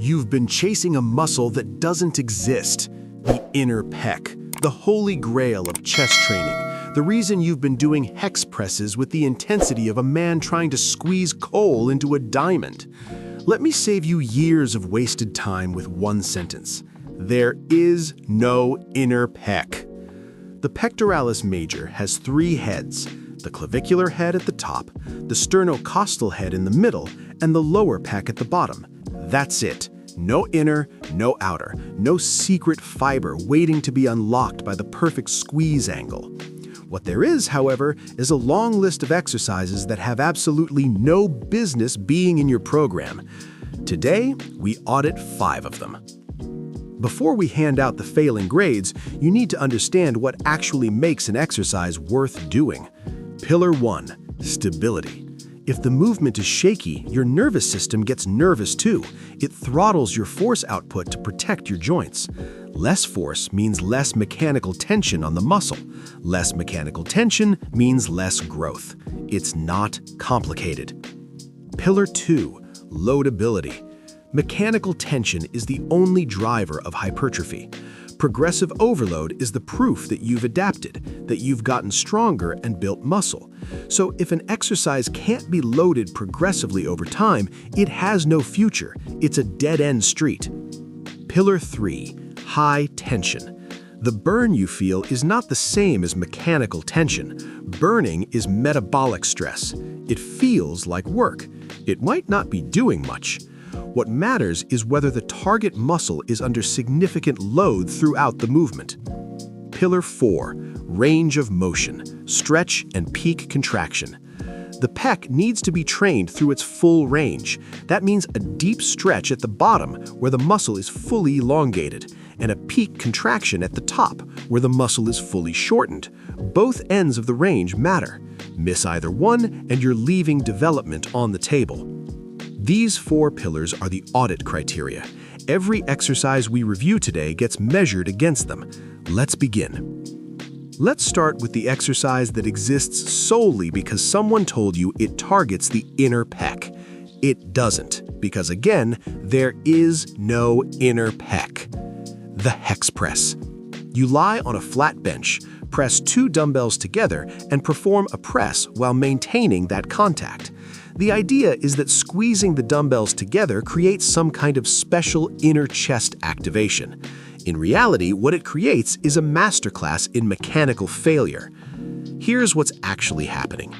You've been chasing a muscle that doesn't exist, the inner pec, the holy grail of chest training, the reason you've been doing hex presses with the intensity of a man trying to squeeze coal into a diamond. Let me save you years of wasted time with one sentence. There is no inner pec. The pectoralis major has three heads: the clavicular head at the top, the sternocostal head in the middle, and the lower pec at the bottom. That's it. No inner, no outer, no secret fiber waiting to be unlocked by the perfect squeeze angle. What there is, however, is a long list of exercises that have absolutely no business being in your program. Today, we audit 5 of them. Before we hand out the failing grades, you need to understand what actually makes an exercise worth doing. Pillar 1, stability. If the movement is shaky, your nervous system gets nervous too. It throttles your force output to protect your joints. Less force means less mechanical tension on the muscle. Less mechanical tension means less growth. It's not complicated. Pillar 2, loadability. Mechanical tension is the only driver of hypertrophy. Progressive overload is the proof that you've adapted, that you've gotten stronger and built muscle. So if an exercise can't be loaded progressively over time, it has no future. It's a dead-end street. Pillar 3, high tension. The burn you feel is not the same as mechanical tension. Burning is metabolic stress. It feels like work. It might not be doing much. What matters is whether the target muscle is under significant load throughout the movement. Pillar 4, range of motion, stretch and peak contraction. The pec needs to be trained through its full range. That means a deep stretch at the bottom where the muscle is fully elongated, and a peak contraction at the top where the muscle is fully shortened. Both ends of the range matter. Miss either one and you're leaving development on the table. These 4 pillars are the audit criteria. Every exercise we review today gets measured against them. Let's begin. Let's start with the exercise that exists solely because someone told you it targets the inner pec. It doesn't, because again, there is no inner pec. The hex press. You lie on a flat bench, press 2 dumbbells together, and perform a press while maintaining that contact. The idea is that squeezing the dumbbells together creates some kind of special inner chest activation. In reality, what it creates is a masterclass in mechanical failure. Here's what's actually happening.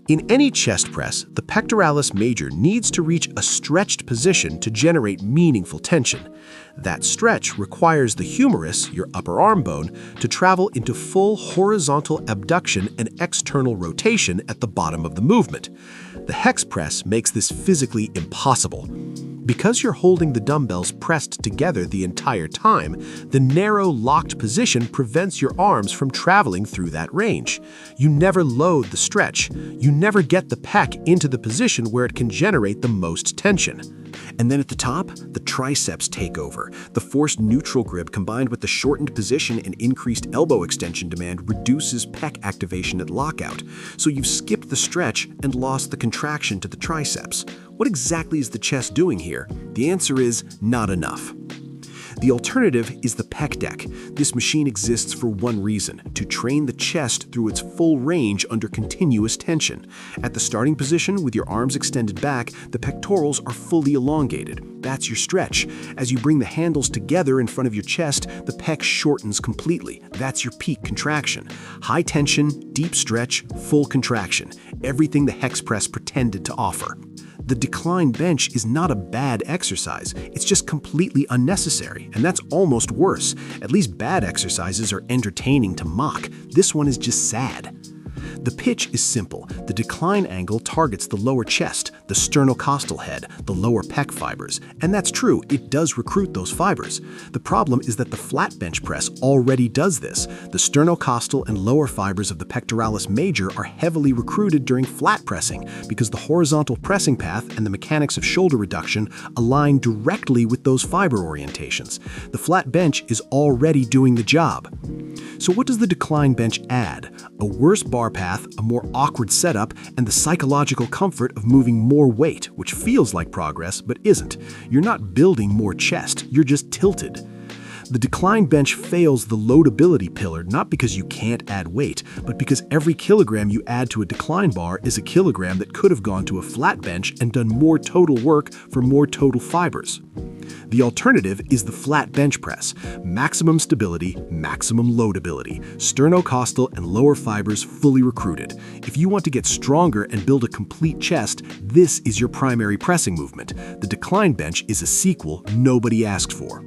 In any chest press, the pectoralis major needs to reach a stretched position to generate meaningful tension. That stretch requires the humerus, your upper arm bone, to travel into full horizontal abduction and external rotation at the bottom of the movement. The hex press makes this physically impossible. Because you're holding the dumbbells pressed together the entire time, the narrow, locked position prevents your arms from traveling through that range. You never load the stretch. You never get the pec into the position where it can generate the most tension. And then at the top, the triceps take over. The forced neutral grip combined with the shortened position and increased elbow extension demand reduces pec activation at lockout. So you've skipped the stretch and lost the contraction to the triceps. What exactly is the chest doing here? The answer is not enough. The alternative is the pec deck. This machine exists for one reason: to train the chest through its full range under continuous tension. At the starting position, with your arms extended back, the pectorals are fully elongated. That's your stretch. As you bring the handles together in front of your chest, the pec shortens completely. That's your peak contraction. High tension, deep stretch, full contraction. Everything the hex press pretended to offer. The decline bench is not a bad exercise, it's just completely unnecessary, and that's almost worse. At least bad exercises are entertaining to mock. This one is just sad. The pitch is simple. The decline angle targets the lower chest, the sternocostal head, the lower pec fibers. And that's true, it does recruit those fibers. The problem is that the flat bench press already does this. The sternocostal and lower fibers of the pectoralis major are heavily recruited during flat pressing because the horizontal pressing path and the mechanics of shoulder reduction align directly with those fiber orientations. The flat bench is already doing the job. So what does the decline bench add? A worse bar path path, a more awkward setup, and the psychological comfort of moving more weight, which feels like progress but isn't. You're not building more chest, you're just tilted. The decline bench fails the loadability pillar not because you can't add weight, but because every kilogram you add to a decline bar is a kilogram that could have gone to a flat bench and done more total work for more total fibers. The alternative is the flat bench press. Maximum stability, maximum loadability, sternocostal and lower fibers fully recruited. If you want to get stronger and build a complete chest, this is your primary pressing movement. The decline bench is a sequel nobody asked for.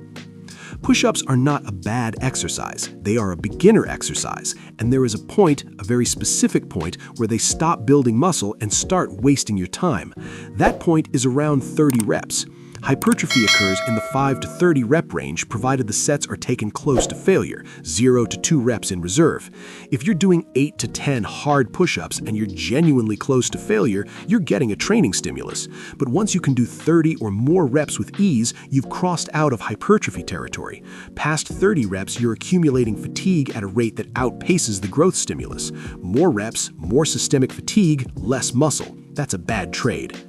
Push-ups are not a bad exercise. They are a beginner exercise, and there is a point, a very specific point, where they stop building muscle and start wasting your time. That point is around 30 reps. Hypertrophy occurs in the 5 to 30 rep range provided the sets are taken close to failure, 0 to 2 reps in reserve. If you're doing 8 to 10 hard push-ups and you're genuinely close to failure, you're getting a training stimulus. But once you can do 30 or more reps with ease, you've crossed out of hypertrophy territory. Past 30 reps, you're accumulating fatigue at a rate that outpaces the growth stimulus. More reps, more systemic fatigue, less muscle. That's a bad trade.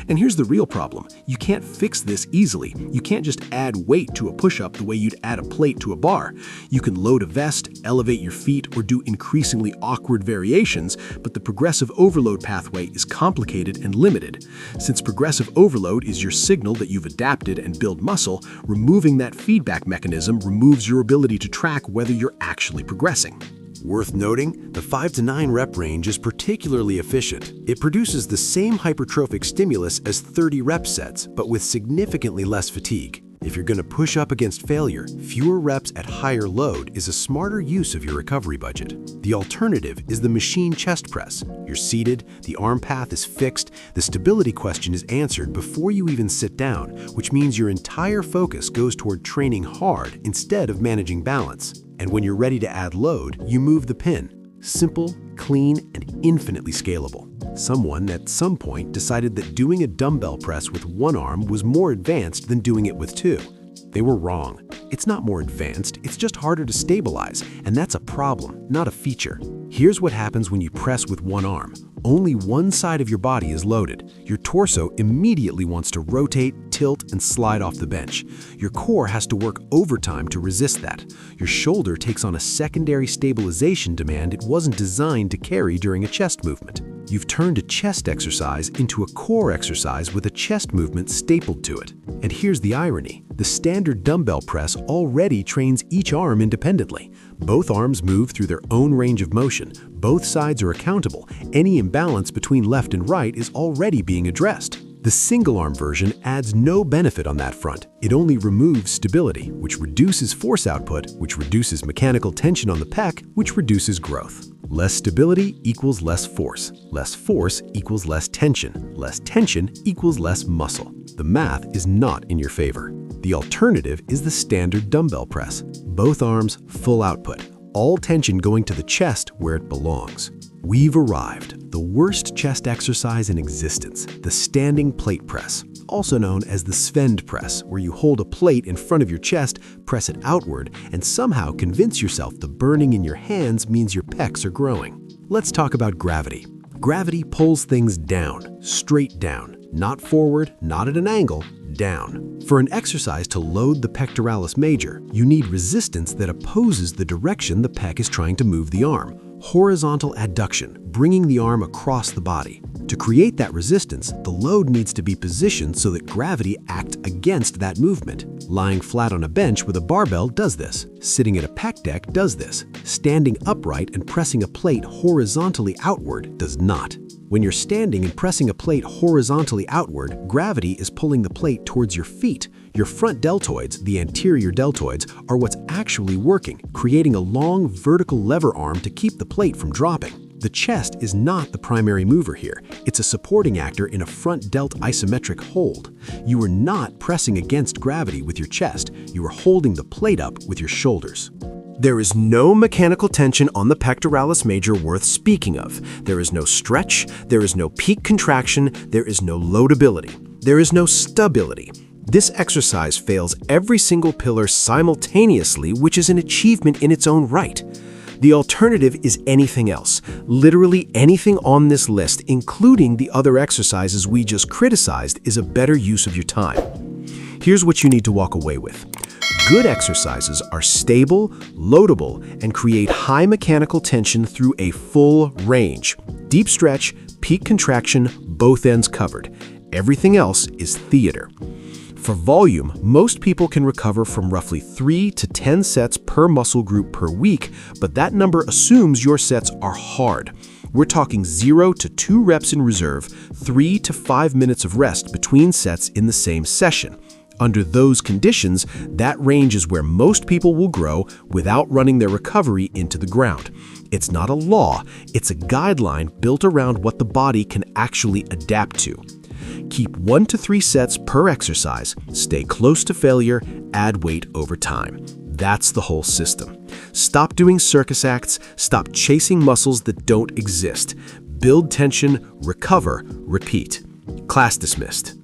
And here's the real problem. You can't fix this easily. You can't just add weight to a push-up the way you'd add a plate to a bar. You can load a vest, elevate your feet, or do increasingly awkward variations, but the progressive overload pathway is complicated and limited. Since progressive overload is your signal that you've adapted and built muscle, removing that feedback mechanism removes your ability to track whether you're actually progressing. Worth noting, the 5 to 9 rep range is particularly efficient. It produces the same hypertrophic stimulus as 30 rep sets, but with significantly less fatigue. If you're going to push up against failure, fewer reps at higher load is a smarter use of your recovery budget. The alternative is the machine chest press. You're seated, the arm path is fixed, the stability question is answered before you even sit down, which means your entire focus goes toward training hard instead of managing balance. And when you're ready to add load, you move the pin. Simple, clean, and infinitely scalable. Someone at some point decided that doing a dumbbell press with one arm was more advanced than doing it with two. They were wrong. It's not more advanced, it's just harder to stabilize, and that's a problem, not a feature. Here's what happens when you press with one arm. Only one side of your body is loaded. Your torso immediately wants to rotate, tilt, and slide off the bench. Your core has to work overtime to resist that. Your shoulder takes on a secondary stabilization demand it wasn't designed to carry during a chest movement. You've turned a chest exercise into a core exercise with a chest movement stapled to it. And here's the irony. The standard dumbbell press already trains each arm independently. Both arms move through their own range of motion. Both sides are accountable. Any imbalance between left and right is already being addressed. The single-arm version adds no benefit on that front. It only removes stability, which reduces force output, which reduces mechanical tension on the pec, which reduces growth. Less stability equals less force equals less tension equals less muscle. The math is not in your favor. The alternative is the standard dumbbell press. Both arms, full output, all tension going to the chest where it belongs. We've arrived, the worst chest exercise in existence, the standing plate press, also known as the Svend press, where you hold a plate in front of your chest, press it outward, and somehow convince yourself the burning in your hands means your pecs are growing. Let's talk about gravity. Gravity pulls things down, straight down, not forward, not at an angle, down. For an exercise to load the pectoralis major, you need resistance that opposes the direction the pec is trying to move the arm. Horizontal adduction, bringing the arm across the body. To create that resistance, the load needs to be positioned so that gravity acts against that movement. Lying flat on a bench with a barbell does this. Sitting at a pec deck does this. Standing upright and pressing a plate horizontally outward does not. When you're standing and pressing a plate horizontally outward, gravity is pulling the plate towards your feet. Your front deltoids, the anterior deltoids, are what's actually working, creating a long vertical lever arm to keep the plate from dropping. The chest is not the primary mover here. It's a supporting actor in a front delt isometric hold. You are not pressing against gravity with your chest. You are holding the plate up with your shoulders. There is no mechanical tension on the pectoralis major worth speaking of. There is no stretch, there is no peak contraction, there is no loadability. There is no stability. This exercise fails every single pillar simultaneously, which is an achievement in its own right. The alternative is anything else. Literally anything on this list, including the other exercises we just criticized, is a better use of your time. Here's what you need to walk away with. Good exercises are stable, loadable, and create high mechanical tension through a full range. Deep stretch, peak contraction, both ends covered. Everything else is theater. For volume, most people can recover from roughly 3 to 10 sets per muscle group per week, but that number assumes your sets are hard. We're talking 0 to 2 reps in reserve, 3 to 5 minutes of rest between sets in the same session. Under those conditions, that range is where most people will grow without running their recovery into the ground. It's not a law, it's a guideline built around what the body can actually adapt to. Keep 1 to 3 sets per exercise, stay close to failure, add weight over time. That's the whole system. Stop doing circus acts, stop chasing muscles that don't exist. Build tension, recover, repeat. Class dismissed.